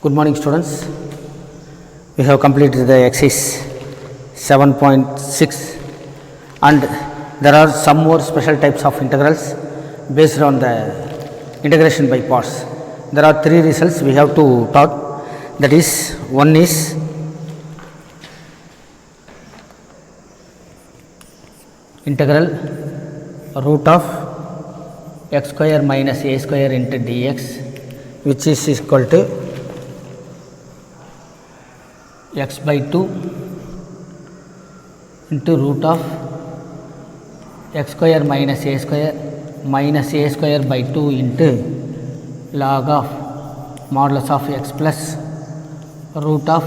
Good morning, students. We have completed the exercise 7.6 and there are some more special types of integrals based on the integration by parts. There are three results we have to talk, that is, one is integral root of x square minus a square into dx, which is equal to x by 2 into root of x square minus a square by 2 into log of modulus of x plus root of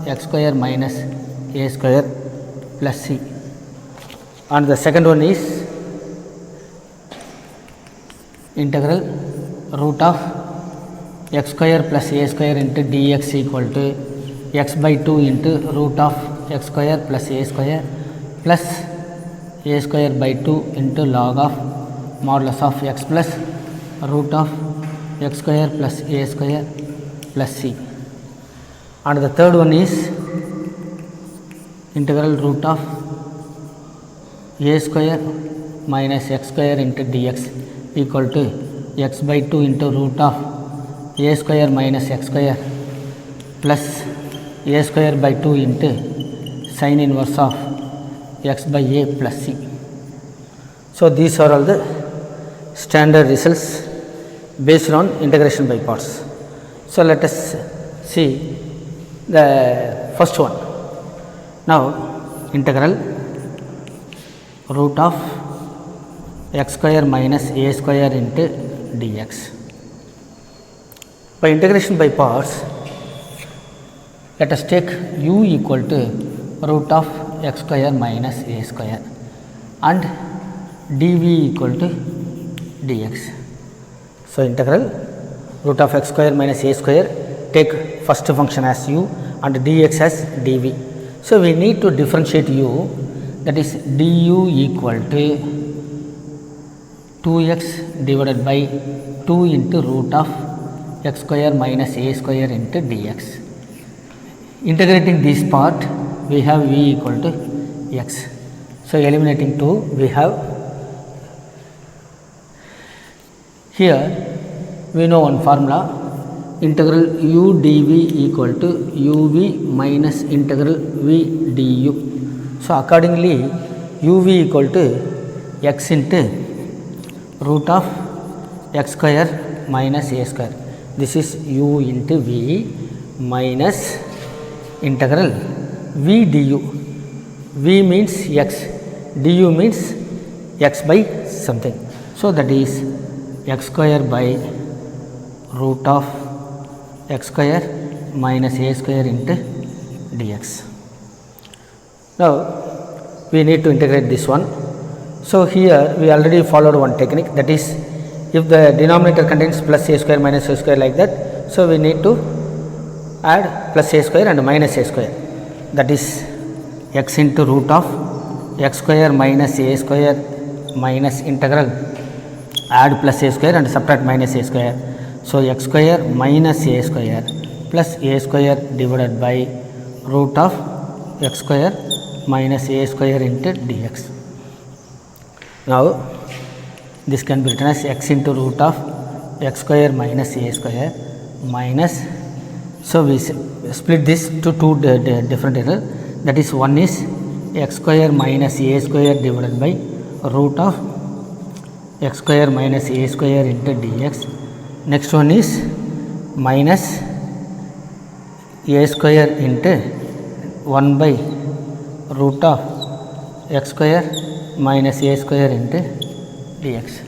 x square minus a square plus c. And the second one is integral root of x square plus a square into dx equal to x by 2 into root of x square plus a square by 2 into log of modulus of x plus root of x square plus a square plus c. And the third one is integral root of a square minus x square into dx equal to x by 2 into root of a square minus x square plus a square by 2 into sin inverse of x by a plus c. So, these are all the standard results based on integration by parts. So, let us see the first one. Now, integral root of x square minus a square into dx. By integration by parts, let us take u equal to root of x square minus a square and dv equal to dx. So, integral root of x square minus a square, take first function as u and dx as dv. So, we need to differentiate u, that is du equal to 2x divided by 2 into root of x square minus a square into dx. Integrating this part, we have v equal to x. So, eliminating 2, we have here we know one formula, integral u dv equal to uv minus integral v du. So, accordingly uv equal to x into root of x square minus a square. This is u into v minus integral v du. V means x, du means x by something. So, that is x square by root of x square minus a square into dx. Now, we need to integrate this one. So, here we already followed one technique, that is, if the denominator contains plus a square minus a square like that, so we need to add plus a square and minus a square, that is x into root of x square minus a square minus integral add plus a square and subtract minus a square. So, x square minus a square plus a square divided by root of x square minus a square into dx. Now, this can be written as x into root of x square minus a square minus. So, we split this to two different integral, that is, one is x square minus a square divided by root of x square minus a square into dx. Next one is minus a square into 1 by root of x square minus a square into dx.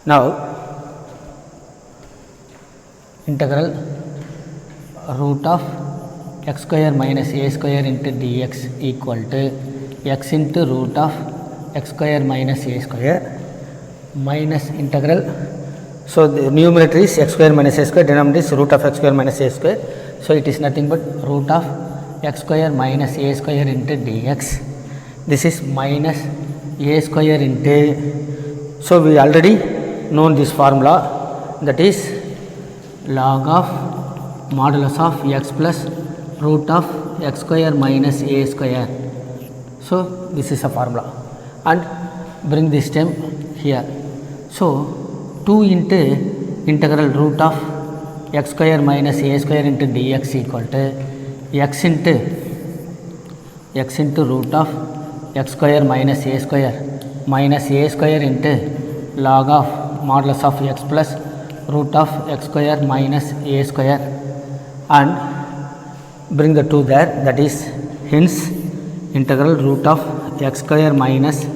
Now, integral root of x square minus a square into dx equal to x into root of x square minus a square minus integral. So, the numerator is x square minus a square, denominator is root of x square minus a square. So, it is nothing but root of x square minus a square into dx. This is minus a square into. So, we already known this formula, that is log of modulus of x plus root of x square minus a square. So this is a formula, and bring this term here. So 2 into integral root of x square minus a square into dx equal to x into root of x square minus a square into log of modulus of x plus root of x square minus a square, and bring the 2 there, that is hence integral root of x square minus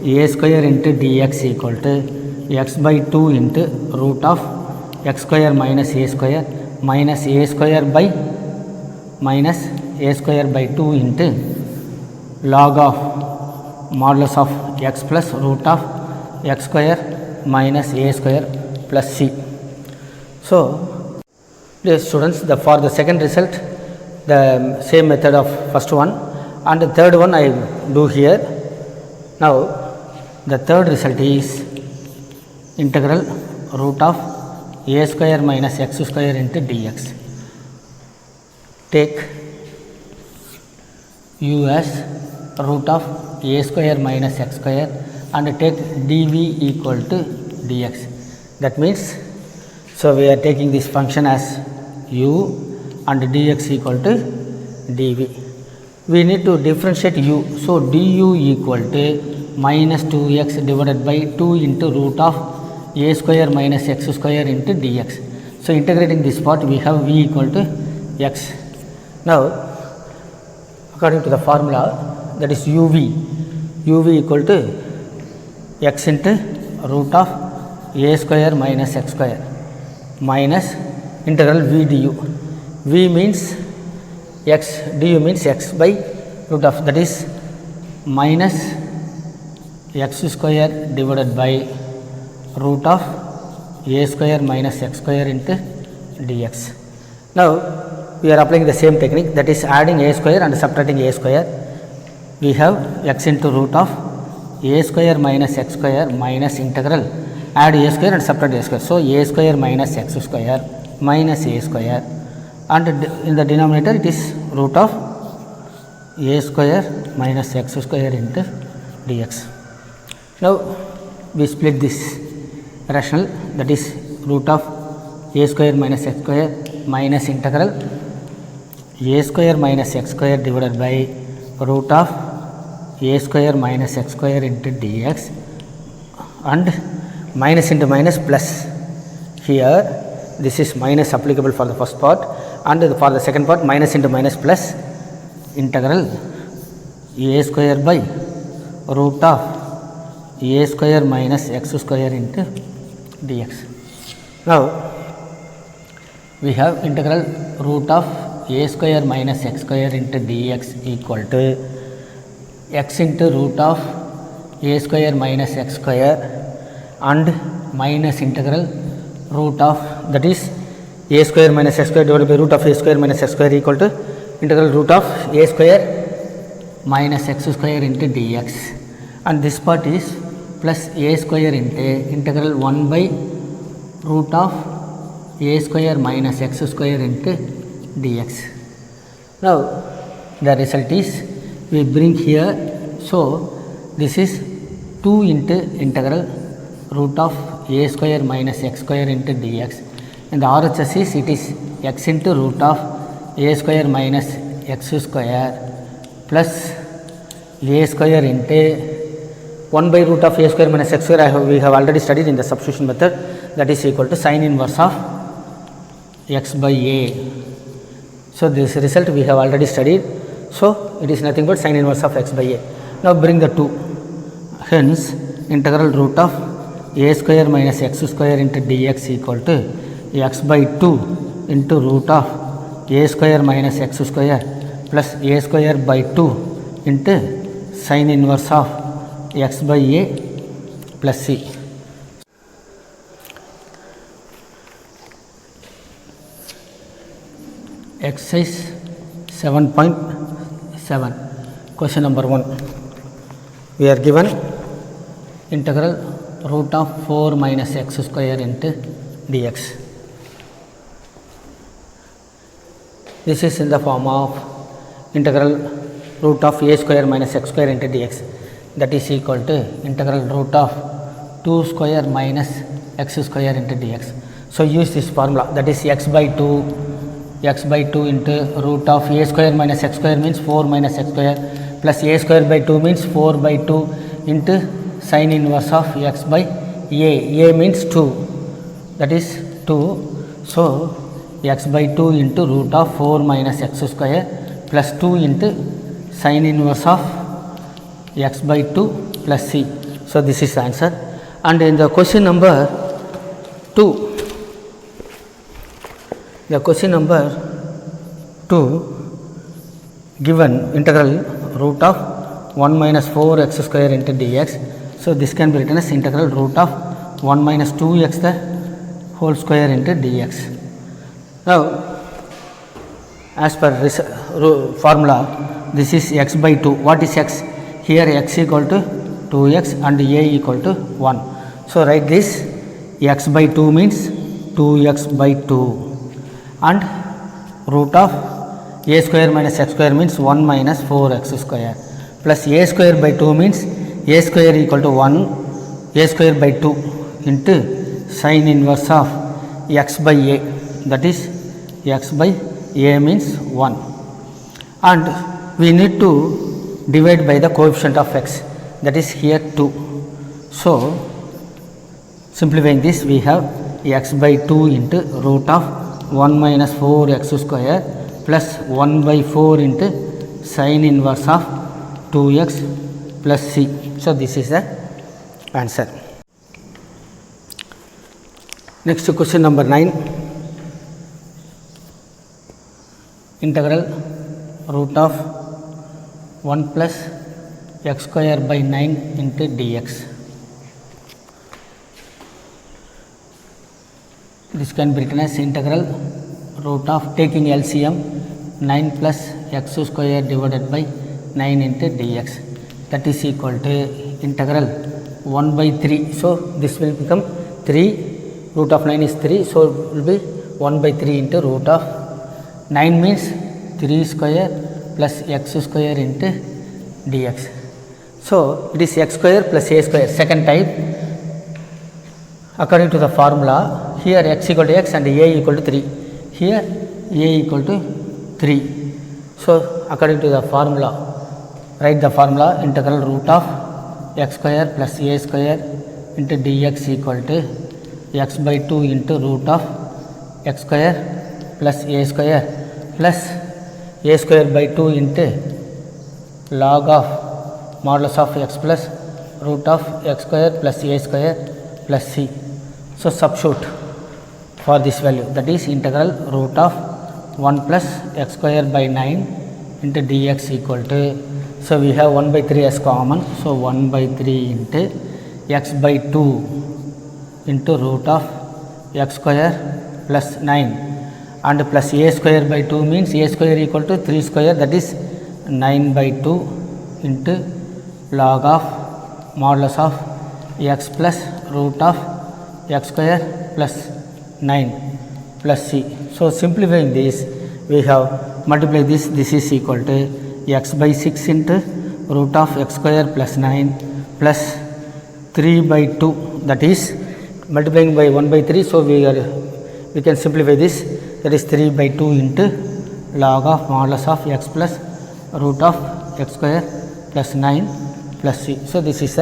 a square into dx equal to x by 2 into root of x square minus a square by 2 into log of modulus of x plus root of x square minus a square plus c. So dear students, for the second result the same method of first one, and the third one I do here. Now the third result is integral root of a square minus x square into dx. Take u as root of a square minus x square and take dv equal to dx. That means, so we are taking this function as u and dx equal to dv. We need to differentiate u. So du equal to minus 2x divided by 2 into root of a square minus x square into dx. So integrating this part, we have v equal to x. Now according to the formula, that is uv equal to x into root of a square minus x square minus integral v du. V means x, du means x by root of, that is minus x square divided by root of a square minus x square into dx. Now we are applying the same technique, that is adding a square and subtracting a square. We have x into root of a square minus x square minus integral add a square and subtract a square. So a square minus x square minus a square, and in the denominator it is root of a square minus x square into dx. Now we split this rational, that is root of a square minus x square minus integral a square minus x square divided by root of a square minus x square into dx, and minus into minus plus. Here this is minus applicable for the first part, and for the second part minus into minus plus integral a square by root of a square minus x square into dx. Now we have integral root of a square minus x square into dx equal to x into root of a square minus x square and minus integral root of, that is a square minus x square divided by root of a square minus x square equal to integral root of a square minus x square into dx, and this part is plus a square into integral 1 by root of a square minus x square into dx. Now the result is, we bring here, so this is 2 into integral root of a square minus x square into dx, and the RHS is, it is x into root of a square minus x square plus a square into 1 by root of a square minus x square. We have already studied in the substitution method, that is equal to sin inverse of x by a. So this result we have already studied, so it is nothing but sin inverse of x by a. Now bring the 2, hence integral root of a square minus x square into dx equal to x by 2 into root of a square minus x square plus a square by 2 into sin inverse of x by a plus c. Exercise 7.7, question number 1. We are given integral root of 4 minus x square into dx. this is in the form of integral root of a square minus x square into dx, that is equal to integral root of 2 square minus x square into dx. So use this formula, that is x by 2 into root of a square minus x square means 4 minus x square plus a square by 2 means 4 by 2 into sin inverse of x by a means 2, that is 2. So x by 2 into root of 4 minus x square plus 2 into sin inverse of x by 2 plus c. So this is the answer. And in the question number 2, given integral root of 1 minus 4 x square into dx. So this can be written as integral root of 1 minus 2x the whole square into dx. Now as per this formula, this is x by 2. What is x? Here x equal to 2x and a equal to 1. So write this, x by 2 means 2x by 2 and root of a square minus x square means 1 minus 4x square plus a square by 2 means a square equal to 1 a square by 2 into sin inverse of x by a, that is x by a means 1, and we need to divide by the coefficient of x, that is here 2. So simplifying this, we have x by 2 into root of 1 minus 4 x square plus 1 by 4 into sin inverse of 2x plus c. So this is the answer. Next to question number 9, integral root of 1 plus x square by 9 into dx. This can be written as integral root of, taking LCM, 9 plus x square divided by 9 into dx, that is equal to integral 1 by 3. So this will become 3, root of 9 is 3, so it will be 1 by 3 into root of 9 means 3 square plus x square into dx. So it is x square plus a square, second type. According to the formula, here x equal to x and a equal to 3, here a equal to 3. So according to the formula, write the formula, integral root of x square plus a square into dx equal to x by 2 into root of x square plus a square by 2 into log of modulus of x plus root of x square plus a square plus c. So substitute for this value, that is integral root of 1 plus x square by 9 into dx equal to, so we have 1 by 3 as common, so 1 by 3 into x by 2 into root of x square plus 9 and plus a square by 2 means a square equal to 3 square, that is 9 by 2 into log of modulus of x plus root of x square plus 9 plus c. So simplifying this, we have multiply this, this is equal to x by 6 into root of x square plus 9 plus 3 by 2, that is multiplying by 1 by 3. So we can simplify this, that is 3 by 2 into log of modulus of x plus root of x square plus 9 plus c. So this is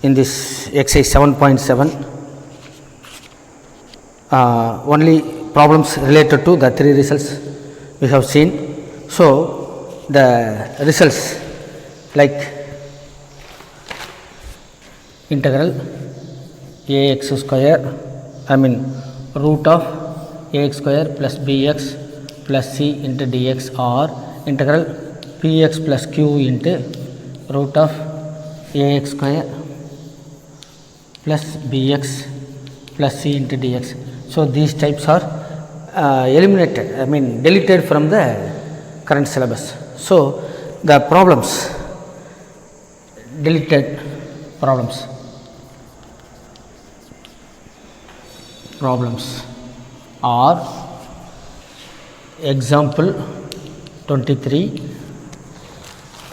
in this exercise 7.7. Only problems related to the 3 results we have seen. So the results like integral ax square, root of ax square plus bx plus c into dx, or integral px plus q into root of ax square plus bx plus c into dx. So these types are eliminated, deleted from the current syllabus. So the problems, deleted problems are example 23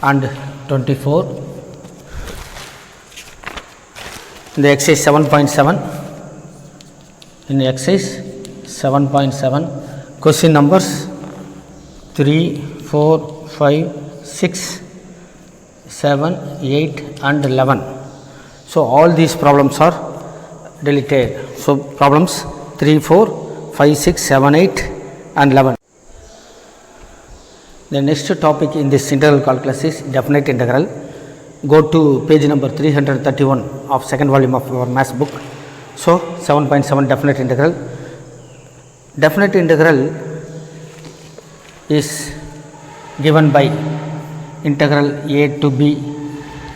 and 24 in the exercise 7.7. In exercise 7.7, question numbers 3, 4, 5, 6, 7, 8 and 11. So all these problems are deleted. So problems 3, 4, 5, 6, 7, 8 and 11. The next topic in this integral calculus is definite integral. Go to page number 331 of second volume of your maths book. So 7.7 definite integral. Definite integral is given by integral a to b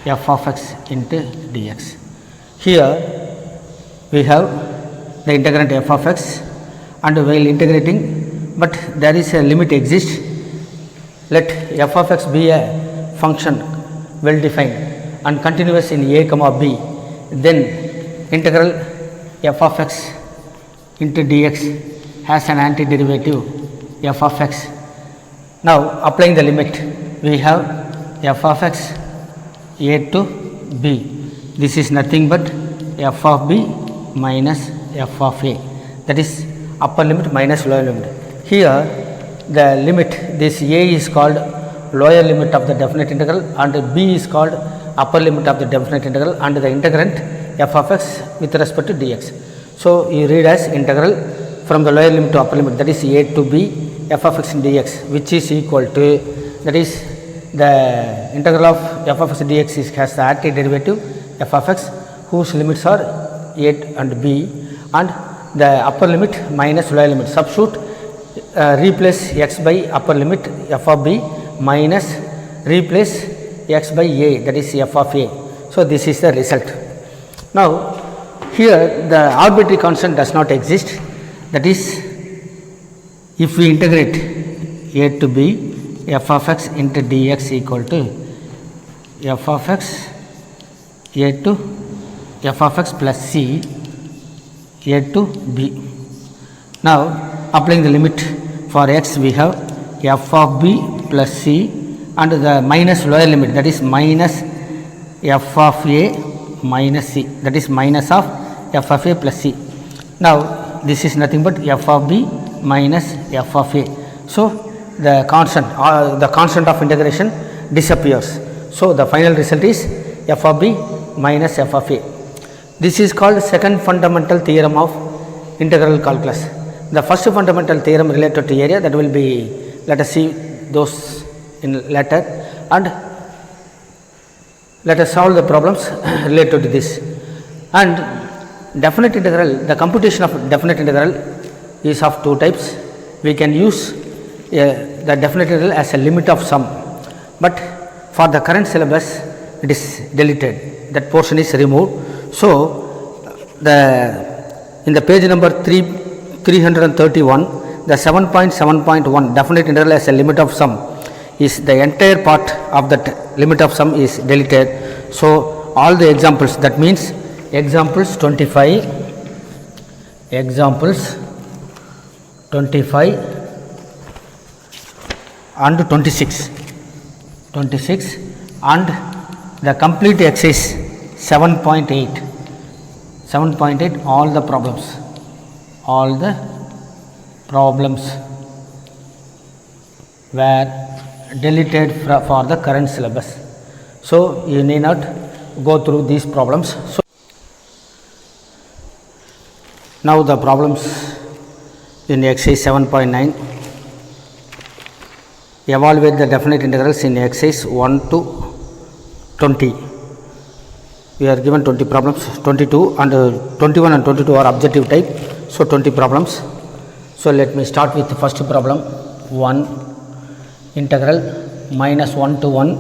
f of x into dx. Here we have the integrand f of x, and while integrating, but there is a limit exists. Let f of x be a function well defined and continuous in a comma b, then integral f of x into dx has an antiderivative f of x. Now applying the limit, we have f of x a to b. This is nothing but f of b minus f of a, that is upper limit minus lower limit. Here the limit, this a is called lower limit of the definite integral and b is called upper limit of the definite integral, and the integrand f of x with respect to dx. So you read as integral from the lower limit to upper limit, that is a to b f of x in dx, which is equal to, that is the integral of f of x dx is has the antiderivative f of x whose limits are a and b, and the upper limit minus lower limit. Substitute, replace x by upper limit f of b minus replace x by a, that is f of a. So this is the result. Now here the arbitrary constant does not exist, that is if we integrate a to b, f of x into dx equal to f of x a to f of x plus c a to b. Now applying the limit for x, we have f of b plus c, and the minus lower limit, that is minus f of a minus c, that is minus of f of a plus c. Now this is nothing but f of b minus f of a. So the constant of integration disappears. So the final result is f of b minus f of a. This is called second fundamental theorem of integral calculus. The first fundamental theorem related to area, that will be, let us see those in later, and let us solve the problems related to this. And definite integral, the computation of definite integral is of two types. We can use the definite integral as a limit of sum, but for the current syllabus it is deleted, that portion is removed. So in the page number 331, the 7.7.1 definite integral as a limit of sum is the entire part of that limit of sum is deleted. So all the examples, that means examples 25 and 26 and the complete exercise 7.8, all the problems were deleted for the current syllabus. So you need not go through these problems. So now the problems in exercise 7.9. Evaluate the definite integrals in exercise 1 to 20. We are given 20 problems, 22 and 21 and 22 are objective type. So 20 problems. So let me start with the first problem. 1, integral minus 1 to 1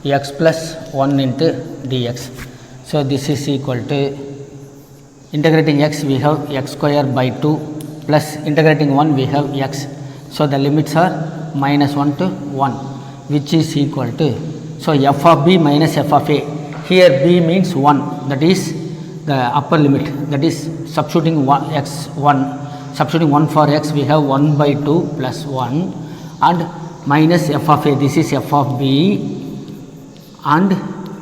x plus 1 into dx. So this is equal to, integrating x we have x square by 2 plus integrating 1 we have x. So the limits are minus 1 to 1, which is equal to, so f of b minus f of a. Here b means 1, that is the upper limit, that is substituting x 1, substituting 1 for x, we have 1 by 2 plus 1 and minus f of a, this is f of b and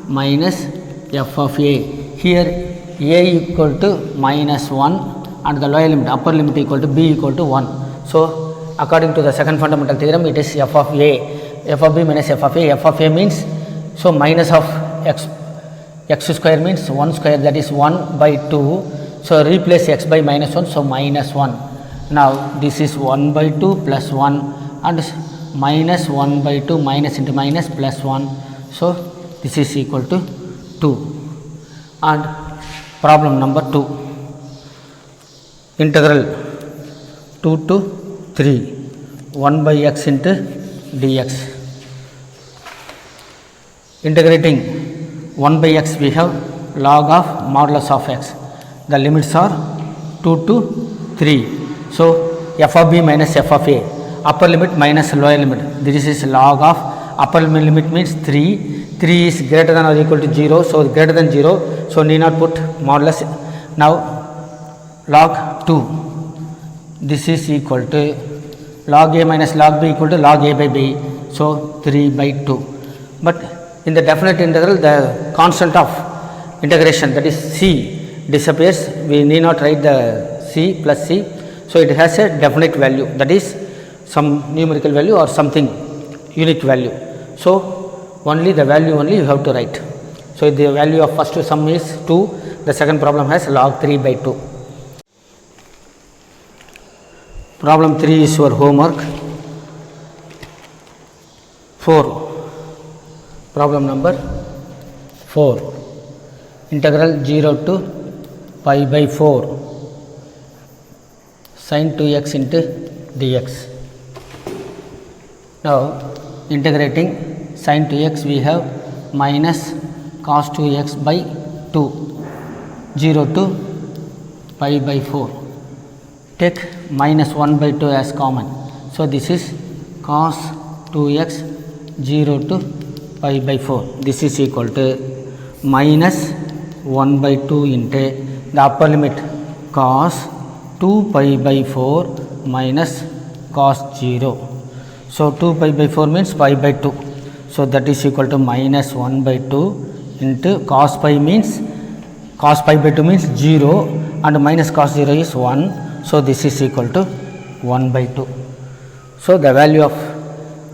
minus f of a. Here a equal to minus 1 and the lower limit, upper limit equal to b equal to 1. So according to the second fundamental theorem, it is f of a, f of b minus f of a. F of a means, so minus of x square means 1 square, that is 1 by 2. So replace x by minus 1, so minus 1. Now this is 1 by 2 plus 1 and minus 1 by 2 minus into minus plus 1. So this is equal to 2. And problem number 2, integral 2 to 3 1 by x into dx. Integrating 1 by x, we have log of modulus of x. The limits are 2 to 3. So f of b minus f of a, upper limit minus lower limit. This is log of upper limit means 3. 3 is greater than or equal to 0. So greater than 0. So need not put modulus. Now log 2. This is equal to log a minus log b equal to log a by b. So 3 by 2. But in the definite integral, the constant of integration, that is c, disappears. We need not write the c plus c. So it has a definite value, that is some numerical value or something unique value. So only the value only you have to write. So the value of first sum is 2. The second problem has log 3 by 2. Problem 3 is your homework. 4. Problem number 4, integral 0 to pi by 4 sin 2x into dx. Now integrating sin 2x, we have minus cos 2x by 2, 0 to pi by 4. Take minus 1 by 2 as common. So this is cos 2x 0 to pi by 4. This is equal to minus 1 by 2 into the upper limit cos 2 pi by 4 minus cos 0. So 2 pi by 4 means pi by 2. So that is equal to minus 1 by 2 into cos pi means, cos pi by 2 means 0 and minus cos 0 is 1. So this is equal to 1 by 2. So the value of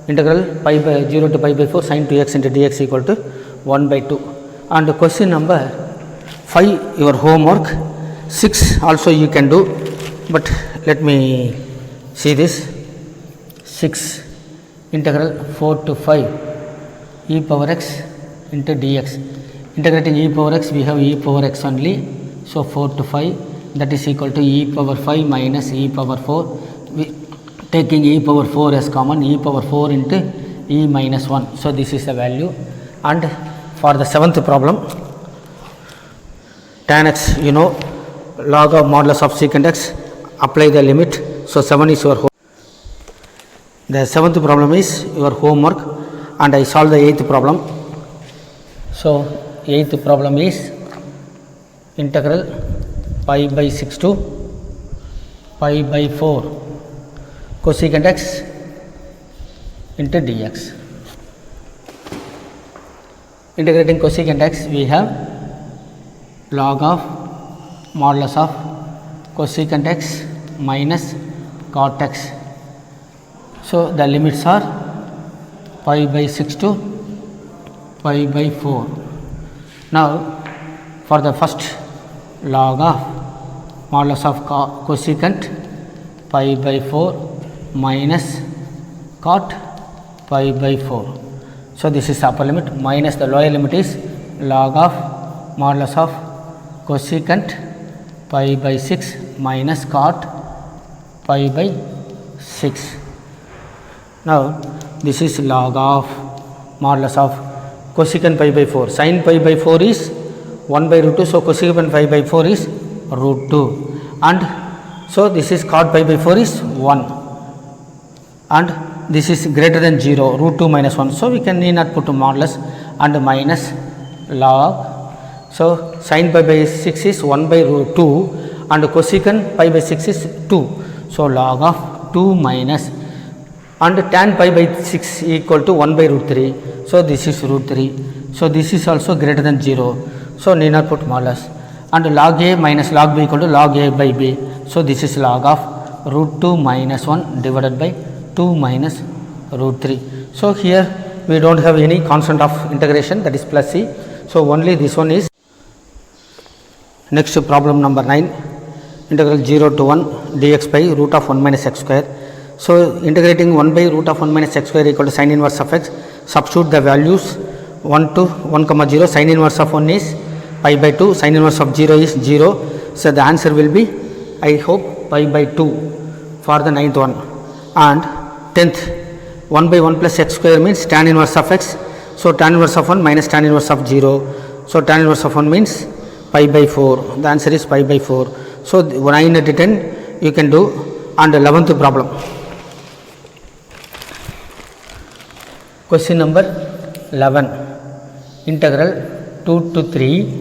integral pi by 0 to pi by 4 sin 2x into dx equal to 1 by 2. And question number 5, your homework. 6 also you can do, but let me see this. 6, integral 4 to 5 e power x into dx. Integrating e power x, we have e power x only. So 4 to 5, that is equal to e power 5 minus e power 4. Taking e power 4 as common, e power 4 into e minus 1. So this is the value. And for the 7th problem, tan x, you know, log of modulus of secant x, apply the limit. So 7 is your homework. The 7th problem is your homework, and I solve the 8th problem. So 8th problem is integral pi by 6 to pi by 4 cosecant x into dx. Integrating cosecant x, we have log of modulus of cosecant x minus cot x. So the limits are pi by 6 to pi by 4. Now for the first, log of modulus of cosecant pi by 4 minus cot pi by 4. So this is upper limit, minus the lower limit is log of modulus of cosecant pi by 6 minus cot pi by 6. Now this is log of modulus of cosecant pi by 4. Sin pi by 4 is 1 by root 2. So cosecant pi by 4 is root 2. And so this is cot pi by 4 is 1. And this is greater than 0, root 2 minus 1. So we can need not put modulus and minus log. So sin pi by 6 is 1 by root 2 and cosecant pi by 6 is 2. So, log of 2 minus and tan pi by 6 equal to 1 by root 3. So, this is root 3. So, this is also greater than 0. So, need not put modulus, and log a minus log b equal to log a by b. So, this is log of root 2 minus 1 divided by 2 minus root 3. So, here we do not have any constant of integration, that is plus c. So, only this one is. Next problem number 9, integral 0 to 1 dx by root of 1 minus x square. So, integrating 1 by root of 1 minus x square equal to sin inverse of x, substitute the values 1 to 1 comma 0, sin inverse of 1 is pi by 2, sin inverse of 0 is 0. So, the answer will be, I hope, pi by 2 for the 9th one. And 10th, 1 by 1 plus x square means tan inverse of x. So, tan inverse of 1 minus tan inverse of 0. So, tan inverse of 1 means pi by 4. The answer is pi by 4. So, 9 to 10 you can do. And 11th problem. Question number 11. Integral 2 to 3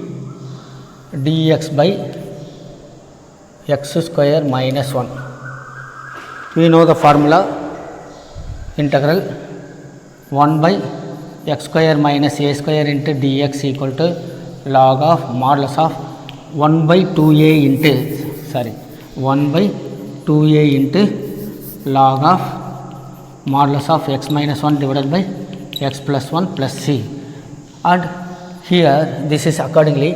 dx by x square minus 1. We know the formula, integral 1 by x square minus a square into dx equal to log of modulus of 1 by 2a into 1 by 2a into log of modulus of x minus 1 divided by x plus 1 plus c. And here this is accordingly,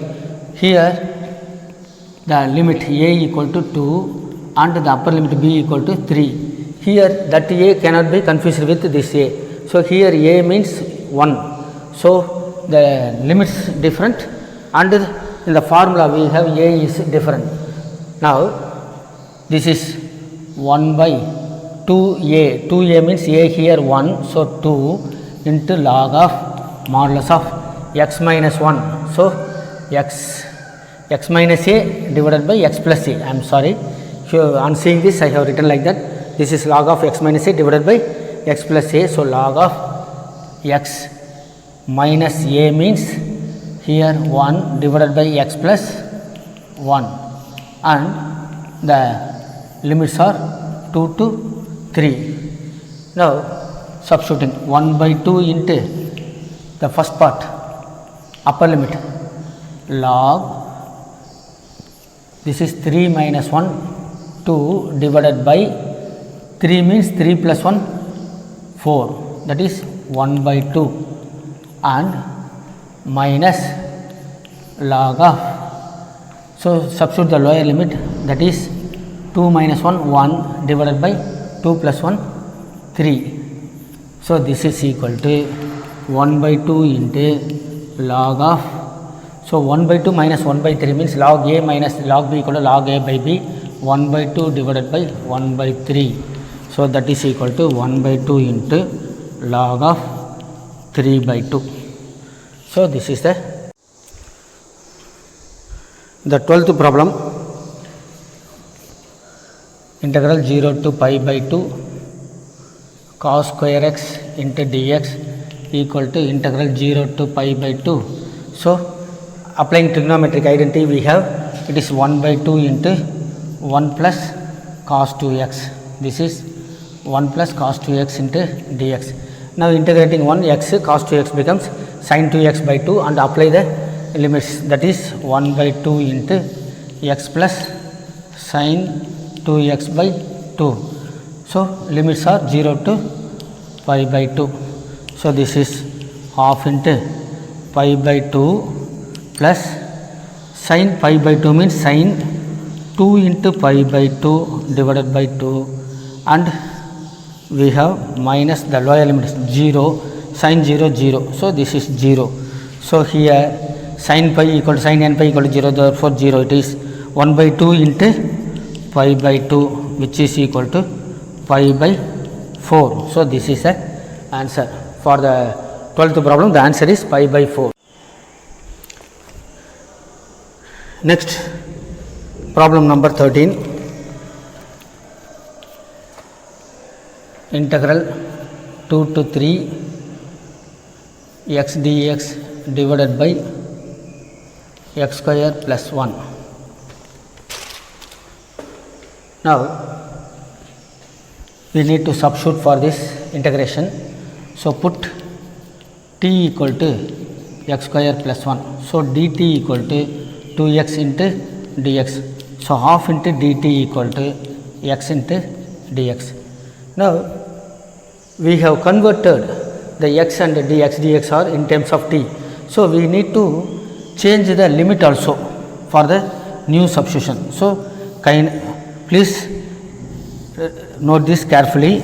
here the limit a equal to 2 and the upper limit b equal to 3. Here that a cannot be confused with this a. So, here a means 1. So, the limits different, and in the formula we have a is different. Now, this is 1 by 2a, 2a means a here 1. So, 2 into log of modulus of x minus 1. So, x minus a divided by x plus a. I am sorry, on seeing this I have written like that. This is log of x minus a divided by x plus a. So, log of x minus a means here 1 divided by x plus 1, and the limits are 2 to 3. Now, substituting 1 by 2 into the first part, upper limit log, this is 3 minus 1, 2 divided by 3 means 3 plus 1, 4, that is 1 by 2, and minus log of, so substitute the lower limit, that is 2 minus 1, 1 divided by 2 plus 1, 3. So, this is equal to 1 by 2 into log of, so 1 by 2 minus 1 by 3 means log a minus log b equal to log a by b, 1 by 2 divided by 1 by 3. So, that is equal to 1 by 2 into log of 3 by 2. So, this is the 12th problem, integral 0 to pi by 2 cos square x into dx equal to integral 0 to pi by 2. So, applying trigonometric identity we have, it is 1 by 2 into 1 plus cos 2x. This is 1 plus cos 2x into dx. Now, integrating 1 x cos 2x becomes sin 2x by 2, and apply the limits, that is 1 by 2 into x plus sin 2x by 2. So, limits are 0 to pi by 2. So, this is half into pi by 2 plus sin pi by 2 means sin 2 into pi by 2 divided by 2, and we have minus the lower limit is 0, sin 0 0. So, this is 0. So, here sin pi equal to sin n pi equal to 0, therefore 0, it is 1 by 2 into pi by 2, which is equal to pi by 4. So, this is the answer for the 12th problem. The answer is pi by 4. Next, problem number 13, integral 2 to 3 x dx divided by x square plus 1. Now we need to substitute for this integration. So put t equal to x square plus 1. So dt equal to 2x into dx. So half into dt equal to x into dx. Now we have converted the x and dx are in terms of t. So we need to change the limit also for the new substitution. So please note this carefully.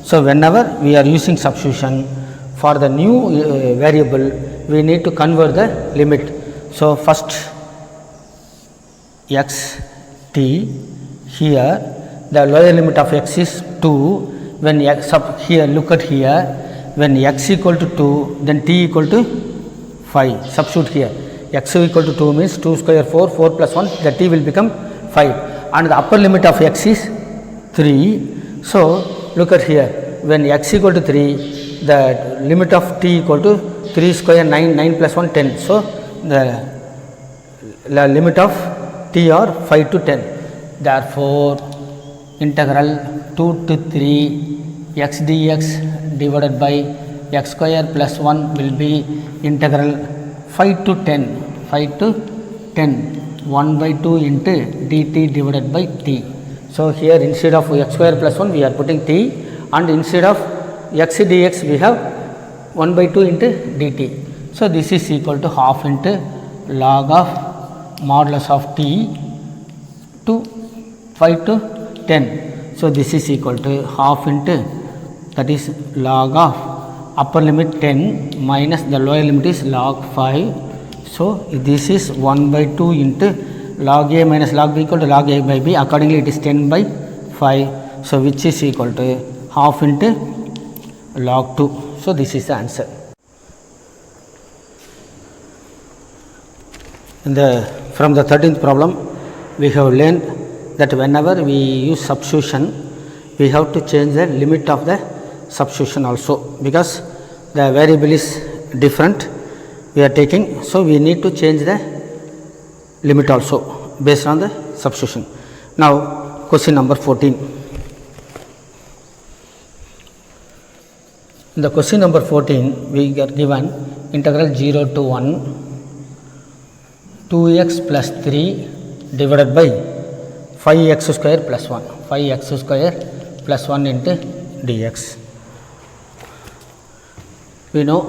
So whenever we are using substitution for the new variable, we need to convert the limit. So first x t, here the lower limit of x is 2. When x here, look at here, when x equal to 2, then t equal to 5. Substitute here, x equal to 2 means 2 square 4, 4 plus 1, the t will become 5, and the upper limit of x is 3. So look at here, when x equal to 3, the limit of t equal to 3 square 9, 9 plus 1 10. So the limit of t are 5 to 10. Therefore integral 2 to 3 x dx divided by x square plus 1 will be integral 5 to 10, 5 to 10, 1 by 2 into dt divided by t. So here instead of x square plus 1 we are putting t, and instead of x dx we have 1 by 2 into dt. So this is equal to half into log of modulus of t to 5 to 10. So this is equal to half into, that is log of upper limit 10 minus the lower limit is log 5. So this is 1 by 2 into log a minus log b equal to log a by b. Accordingly it is 10 by 5. So which is equal to half into log 2. So this is the answer. From the 13th problem, we have learned that whenever we use substitution, we have to change the limit of the substitution also, because the variable is different we are taking. So we need to change the limit also based on the substitution. Now question number 14. In the question number 14, we are given integral 0 to 1 2x plus 3 divided by 5x square plus 1, 5x square plus 1 into dx. We know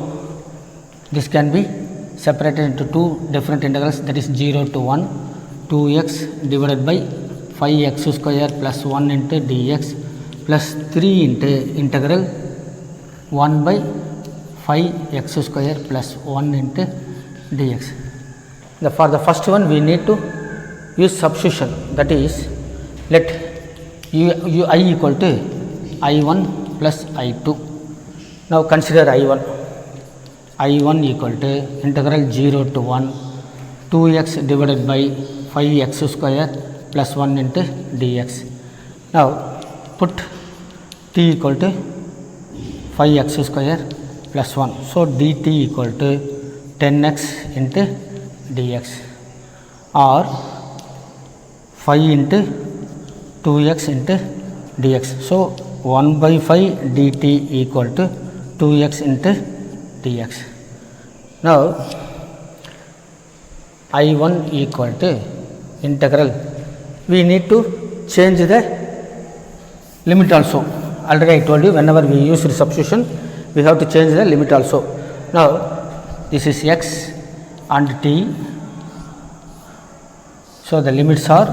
this can be separated into two different integrals, that is 0 to 1 2x divided by 5x square plus 1 into dx plus 3 into integral 1 by 5x square plus 1 into dx. For the first one we need to use substitution, that is let I equal to I1 plus I2. Now consider I1 equal to integral 0 to 1 2x divided by 5x square plus 1 into dx. Now put t equal to 5x square plus 1. So dt equal to 10x into dx, or 5 into 2x into dx. So 1 by 5 dt equal to 2x into dx. Now I1 equal to integral, we need to change the limit also. Already I told you, whenever we use substitution we have to change the limit also. Now this is x and t. So the limits are,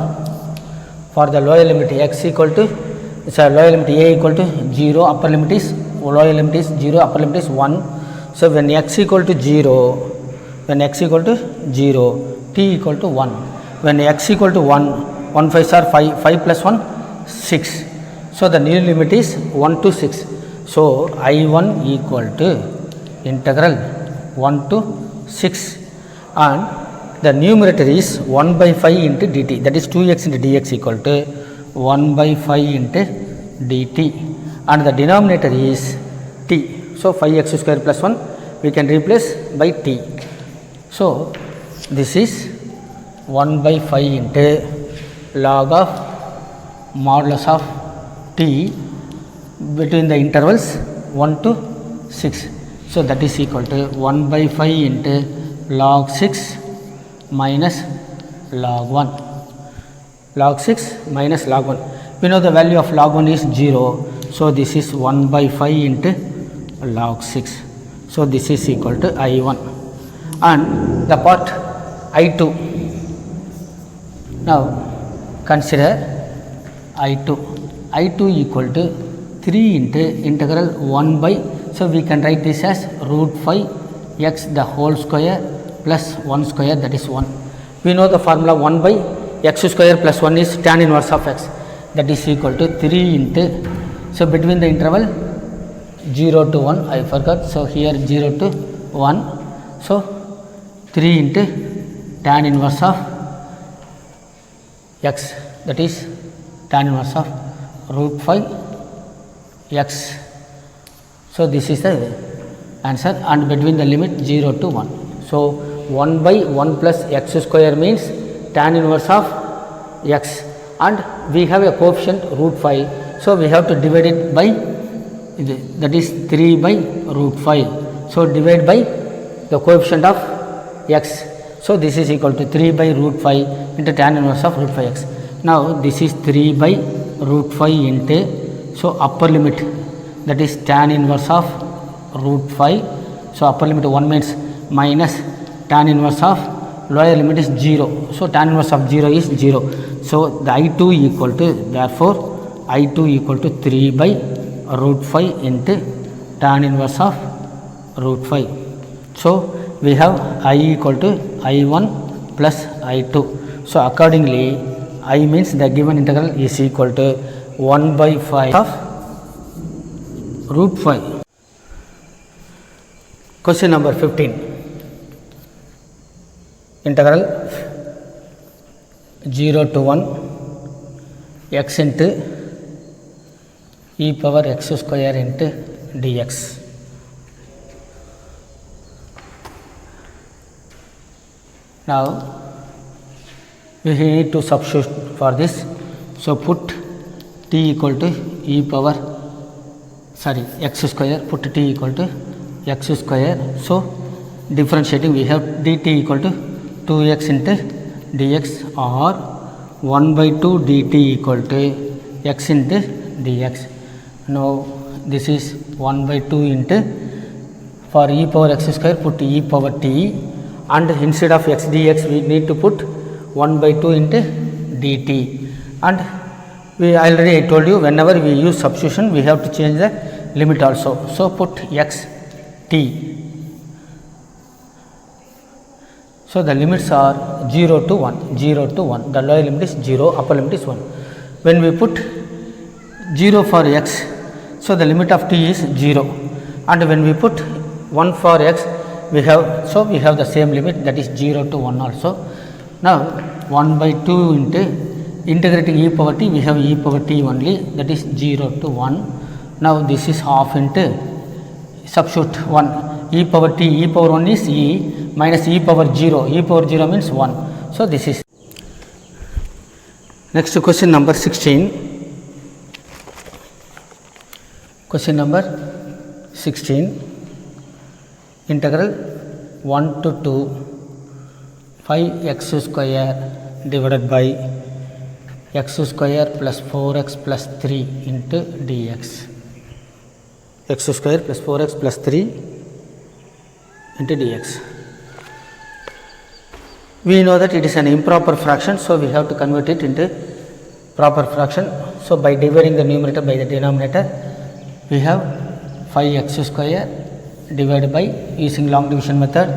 for the lower limit x equal to, lower limit a equal to 0, upper limit is, lower limit is 0, upper limit is 1. So when x equal to 0, t equal to 1. When x equal to 1, 1 5s are 5, 5 plus 1 6. So the new limit is 1 to 6. So I1 equal to integral 1 to 6, and the numerator is 1 by 5 into dt, that is 2x into dx equal to 1 by 5 into dt, and the denominator is t. So 5x square plus 1 we can replace by t. So this is 1 by 5 into log of modulus of t between the intervals 1 to 6. So, that is equal to 1 by 5 into log 6 minus log 1. Log 6 minus log 1. We know the value of log 1 is 0. So, this is 1 by 5 into log 6. So, this is equal to I1 and the part I2. Now, consider I2. I2 equal to 3 into integral 1 by, so we can write this as root 5 x the whole square plus 1 square, that is 1. We know the formula 1 by x square plus 1 is tan inverse of x, that is equal to 3 into, so between the interval 0 to 1, I forgot, so here 0 to 1, so 3 into tan inverse of x, that is tan inverse of root 5 x. So, this is the answer and between the limit 0 to 1. So, 1 by 1 plus x square means tan inverse of x and we have a coefficient root 5. So, we have to divide it by, that is 3 by root 5. So, divide by the coefficient of x. So, this is equal to 3 by root 5 into tan inverse of root 5x. Now, this is 3 by root 5 into, so upper limit, that is tan inverse of root 5. So, upper limit 1 means minus tan inverse of lower limit is 0. So, tan inverse of 0 is 0. So, the I2 equal to, therefore, I2 equal to 3 by root 5 into tan inverse of root 5. So, we have I equal to I1 plus I2. So, accordingly, I means the given integral is equal to 1 by 5 of root 5. Question number 15. Integral 0 to 1 x into e power x square into dx. Now, we need to substitute for this. So, put t equal to e power x square, put t equal to x square. So, differentiating we have dt equal to 2x into dx or 1 by 2 dt equal to x into dx. Now, this is 1 by 2 into, for e power x square put e power t and instead of x dx we need to put 1 by 2 into dt, and we already I told you whenever we use substitution we have to change the limit also. So, put x t. So, the limits are 0 to 1, 0 to 1, the lower limit is 0, upper limit is 1. When we put 0 for x, so the limit of t is 0, and when we put 1 for x we have, so we have the same limit, that is 0 to 1 also. Now, 1 by 2 into integrating e power t, we have e power t only, that is 0 to 1. Now, this is half into, substitute 1, e power t, e power 1 is e minus e power 0, e power 0 means 1. So, this is. Next to question number 16. Question number 16, integral 1 to 2 5x square divided by x square plus 4x plus 3 into dx. X square plus 4x plus 3 into dx. We know that it is an improper fraction, so we have to convert it into proper fraction. So, by dividing the numerator by the denominator, we have 5x square divided by, using long division method,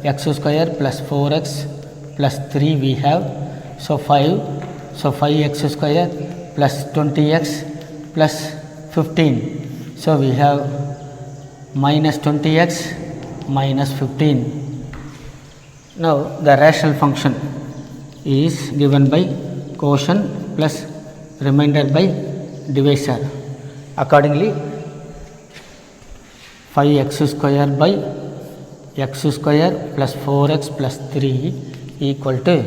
x square plus 4x plus 3 we have. So, 5. So, 5x square plus 20x plus 15. So, we have minus 20x minus 15. Now, the rational function is given by quotient plus remainder by divisor. Accordingly, 5x square by x square plus 4x plus 3 equal to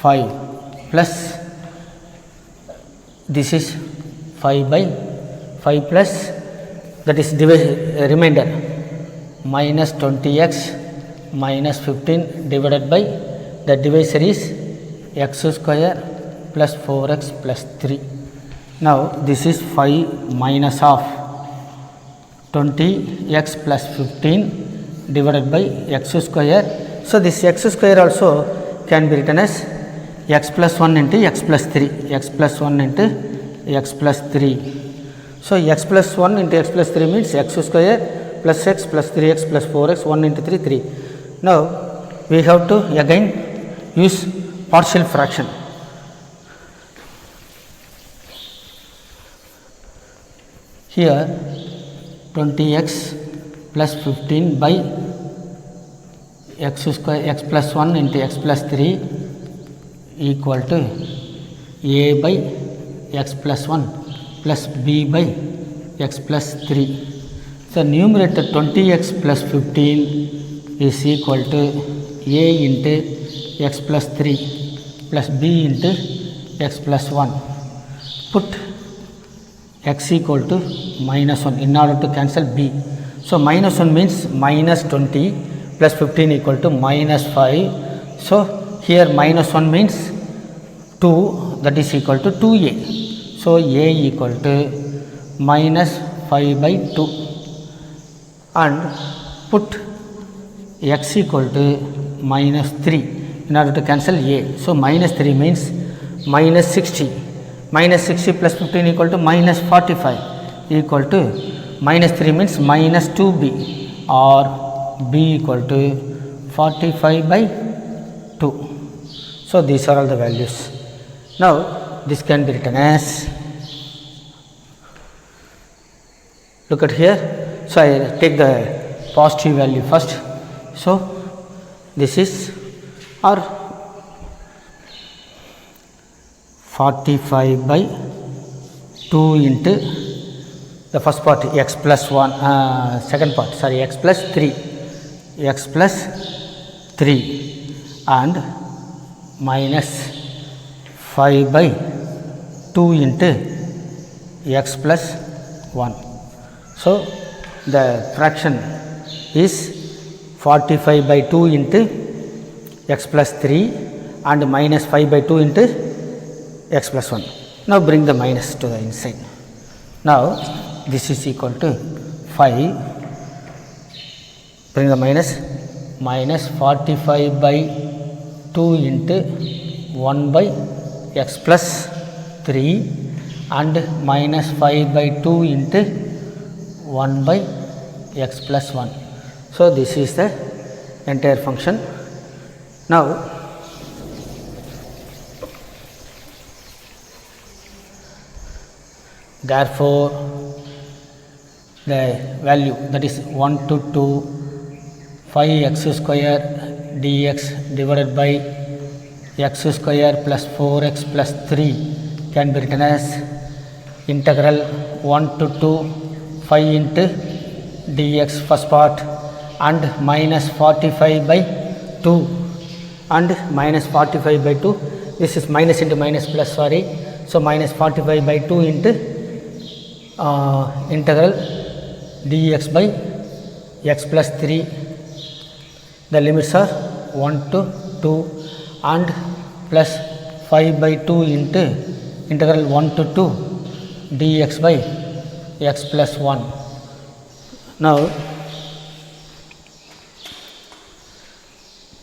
5 plus this is 5 by 5 plus, that is remainder minus 20x minus 15 divided by, the divisor is x square plus 4x plus 3. Now this is 5 minus of 20x plus 15 divided by x square. So this x square also can be written as x plus 1 into x plus 3, x plus 1 into x plus 3. So x plus 1 into x plus 3 means x square plus x plus 3x plus 4x, 1 into 3, 3. Now we have to again use partial fraction. Here 20x plus 15 by x square, x plus 1 into x plus 3 equal to a by x plus 1 plus b by x plus 3. So numerator 20x plus 15 is equal to a into x plus 3 plus b into x plus 1. Put x equal to minus 1 in order to cancel b. So minus 1 means minus 20 plus 15 equal to minus 5. So here minus 1 means 2, that is equal to 2a. So a equal to minus 5 by 2 and put x equal to minus 3 in order to cancel a. So minus 3 means minus 60. Minus 60 plus 15 equal to minus 45 equal to minus 3 means minus 2b or b equal to 45 by 2. So these are all the values. Now this can be written as, look at here. So I take the positive value first. So this is or 45 by 2 into the first part x plus 1, second part sorry x plus 3, x plus 3 and minus 5 by 2 into x plus 1. So the fraction is 45 by 2 into x plus 3 and minus 5 by 2 into x plus 1. Now bring the minus to the inside. Now this is equal to 5, bring the minus, minus 45 by 2 into 1 by x plus 3 and minus 5 by 2 into 1 by x plus 1. So this is the entire function. Now therefore the value, that is 1 to 2 5x square dx divided by x square plus 4x plus 3 can be written as integral 1 to 2 5 into dx first part and minus 45 by 2 and minus 45 by 2. This is minus into minus plus, sorry. So minus 45 by 2 into integral dx by x plus 3. The limits are 1 to 2 and plus 5 by 2 into integral 1 to 2 dx by x plus 1. Now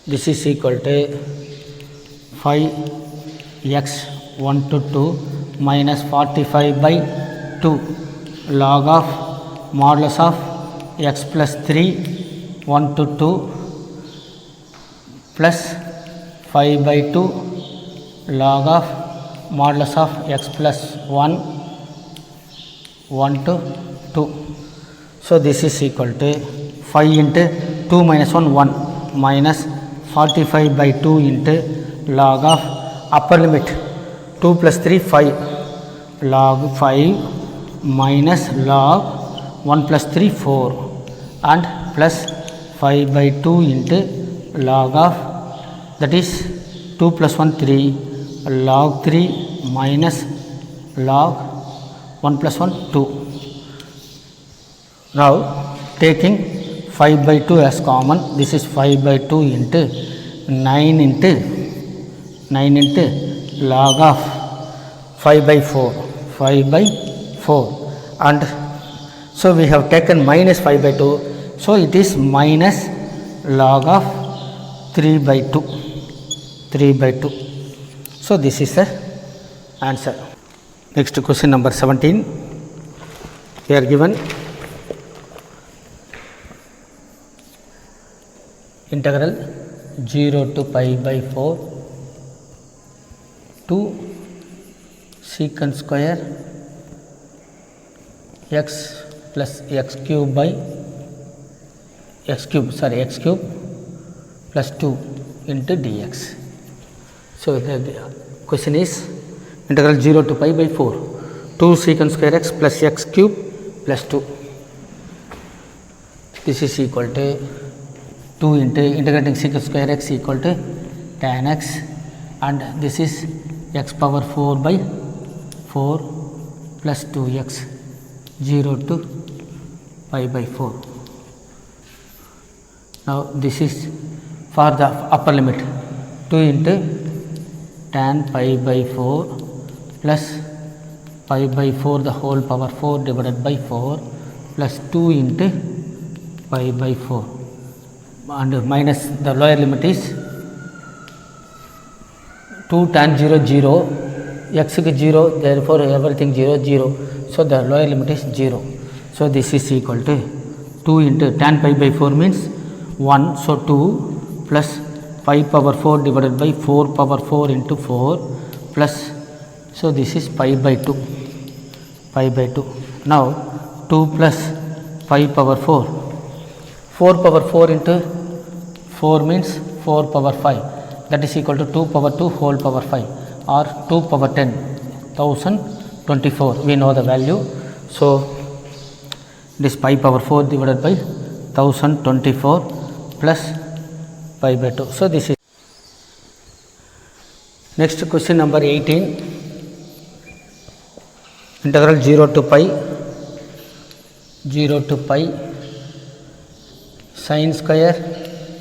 this is equal to 5x 1 to 2 minus 45 by 2 log of modulus of x plus 3 1 to 2 plus 5 by 2 log of modulus of x plus 1 1 to 2. So this is equal to 5 into 2 minus 1 1 minus 45 by 2 into log of upper limit 2 plus 3 5 log 5 minus log 1 plus 3 4 and plus 5 by 2 into log of, that is 2 plus 1 3 log 3 minus log 1 plus 1 2. Now taking 5 by 2 as common, this is 5 by 2 into 9 into log of 5 by 4 and so we have taken minus 5 by 2, so it is minus log of 3 by 2. So this is the answer. Next question number 17, we are given integral 0 to pi by 4 to secant square x plus x cube plus 2 into dx. So the question is integral 0 to pi by 4 2 secant square x plus x cube plus 2. This is equal to 2 into integrating secant square x equal to tan x, and this is x power 4 by 4 plus 2x 0 to pi by 4. Now this is for the upper limit 2 into tan pi by 4 plus pi by 4 the whole power 4 divided by 4 plus 2 into pi by 4 and minus the lower limit is 2 tan 0 0, x is 0, therefore everything 0 0, so the lower limit is 0. So this is equal to 2 into tan pi by 4 means 1, so 2 plus 5 power 4 divided by 4 power 4 into 4 plus, so this is pi by 2. Now 2 plus 5 power 4 power 4 into 4 means 4 power 5, that is equal to 2 power 2 whole power 5 or 2 power 10, 1024, we know the value. So this pi power 4 divided by 1024 plus pi by 2. So this is next question number 18, integral 0 to pi sin square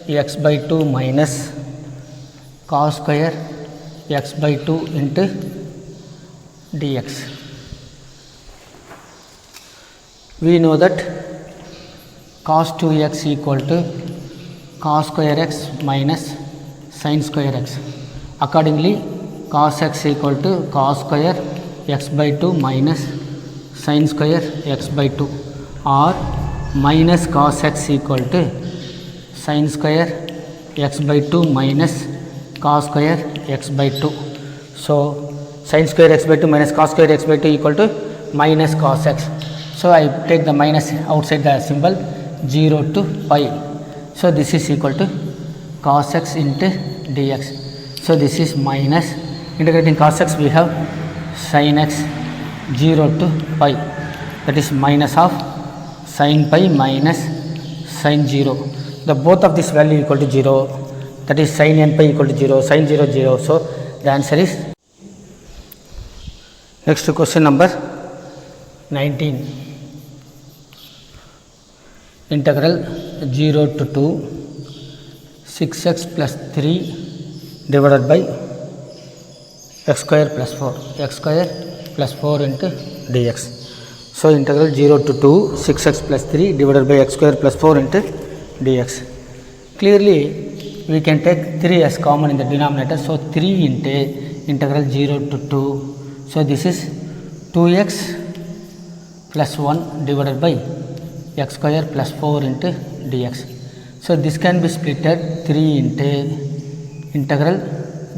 x by 2 minus cos square x by 2 into dx. We know that cos 2x equal to cos square x minus sin square x. Accordingly, cos x equal to cos square x by 2 minus sin square x by 2, or minus cos x equal to sin square x by 2 minus cos square x by 2. So sin square x by 2 minus cos square x by 2 equal to minus cos x. So I take the minus outside the symbol 0 to pi. So this is equal to cos x into dx. So this is minus, integrating cos x we have sin x 0 to pi, that is minus of sin pi minus sin 0. The both of this value equal to 0, that is sin n pi equal to 0, sin 0 0. So the answer is. Next question number 19, integral 0 to 2 6x plus 3 divided by x square plus 4 into dx. So integral 0 to 2 6x plus 3 divided by x square plus 4 into dx. Clearly we can take 3 as common in the denominator, so 3 into integral 0 to 2, so this is 2x plus 1 divided by x square plus 4 into dx. So this can be splitted 3 into integral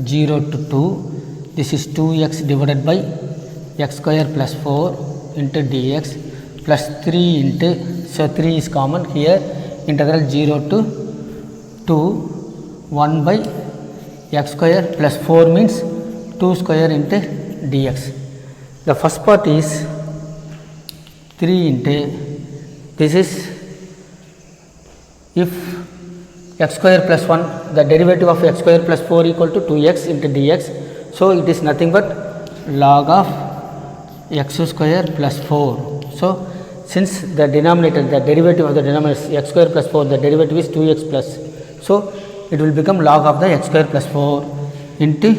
0 to 2, this is 2x divided by x square plus 4 into dx plus 3 into, so 3 is common here, integral 0 to 2 1 by x square plus 4 means 2 square into dx. The first part is 3 into, this is if x square plus 1, the derivative of x square plus 4 equal to 2x into dx. So it is nothing but log of x square plus 4. So, since the denominator, the derivative of the denominator is x square plus 4, the derivative is 2x plus. So, it will become log of the x square plus 4 into,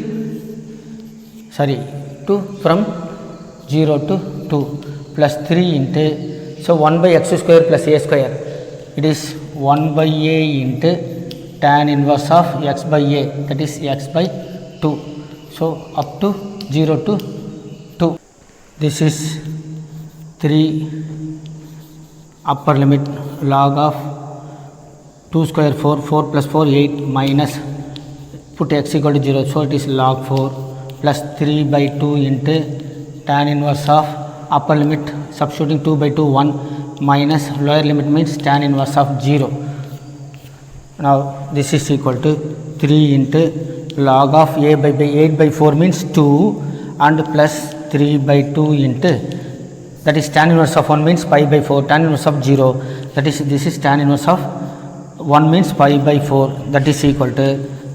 from 0 to 2 plus 3 into, so 1 by x square plus a square, it is 1 by a into tan inverse of x by a, that is x by 2. So, up to 0 to 2. This is 3 upper limit log of 2 square 4, 4 plus 4 8 minus put x equal to 0. So, it is log 4 plus 3 by 2 into tan inverse of upper limit substituting 2 by 2 1 minus lower limit means tan inverse of 0. Now, this is equal to 3 into log of a by 8 by 4 means 2 and plus 3 by 2 into, that is tan inverse of 1 means pi by 4, tan inverse of 0, that is this is tan inverse of 1 means pi by 4, that is equal to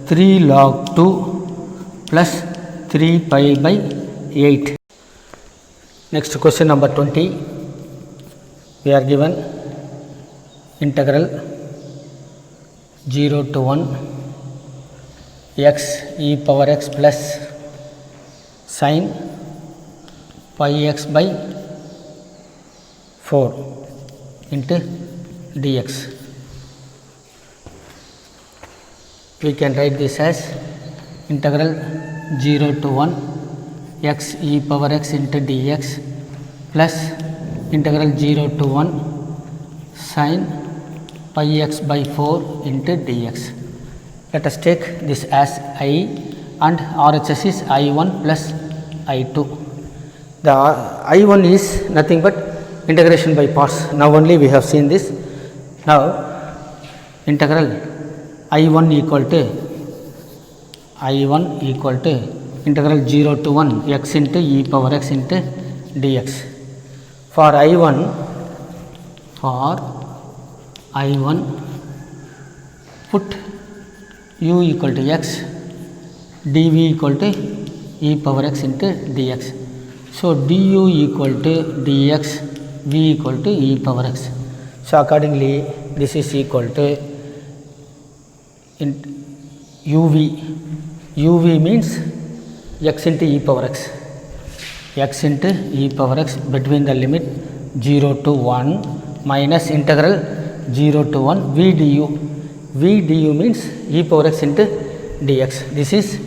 3 log 2 plus 3 pi by 8. Next question number 20, we are given integral 0 to 1 x e power x plus sin pi x by 4 into dx. We can write this as integral 0 to 1 x e power x into dx plus integral 0 to 1 sin pi x by 4 into dx. Let us take this as I and RHS is I1 plus I2. The I1 is nothing but integration by parts. Now only we have seen this. Now integral I1 equal to integral 0 to 1 x into e power x into dx. For I1 put u equal to x, dv equal to e power x into dx. So, du equal to dx, v equal to e power x. So, accordingly this is equal to uv means x into e power x between the limit 0 to 1 minus integral 0 to 1 v du means e power x into dx. This is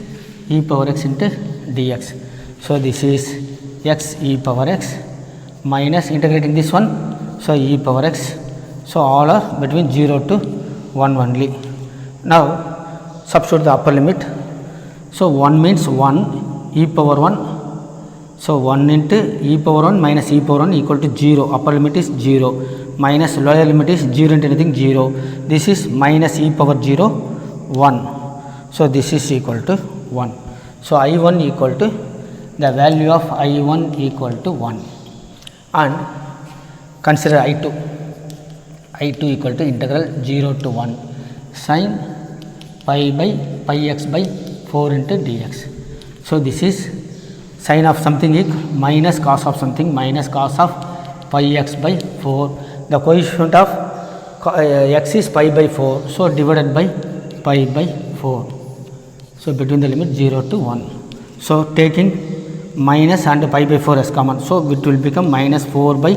e power x into dx. So, this is x e power x minus integrating this one. So, e power x. So, all are between 0 to 1 only. Now, substitute the upper limit. So, 1 means 1 e power 1. So, 1 into e power 1 minus e power 1 equal to 0. Upper limit is 0 minus lower limit is 0 into anything 0. This is minus e power 0 1. So, this is equal to 1. So, I1 equal to the value of I1 equal to 1 and consider I2 equal to integral 0 to 1 sin pi by pi x by 4 into dx. So, this is sin of something equal minus cos of something minus cos of pi x by 4. The coefficient of x is pi by 4. So, divided by pi by 4. So, between the limit 0 to 1. So, taking minus and pi by 4 as common. So, it will become minus 4 by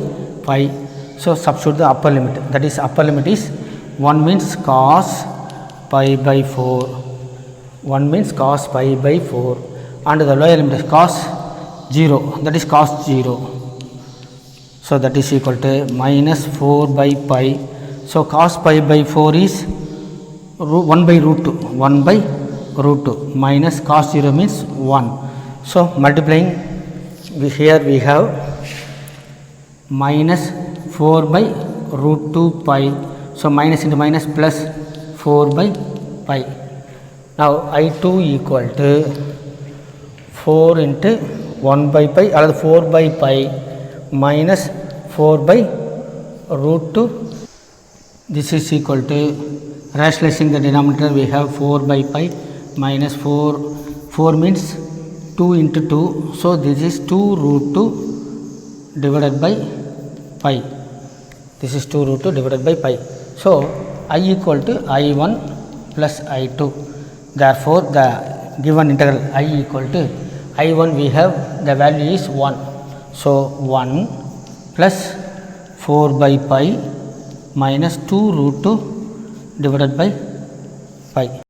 pi. So, substitute the upper limit, that is upper limit is 1 means cos pi by 4, 1 means cos pi by 4 and the lower limit is cos 0, that is cos 0. So, that is equal to minus 4 by pi. So, cos pi by 4 is 1 by root 2 minus cos 0 means 1. So, multiplying here we have minus 4 by root 2 pi. So, minus into minus plus 4 by pi. Now, I2 equal to 4 into 1 by pi or 4 by pi minus 4 by root 2. This is equal to rationalizing the denominator we have 4 by pi minus 4 means 2 into 2. So, this is 2 root 2 divided by pi. This is 2 root 2 divided by pi. So, I equal to I1 plus I2. Therefore, the given integral I equal to I1 we have the value is 1. So, 1 plus 4 by pi minus 2 root 2 divided by pi.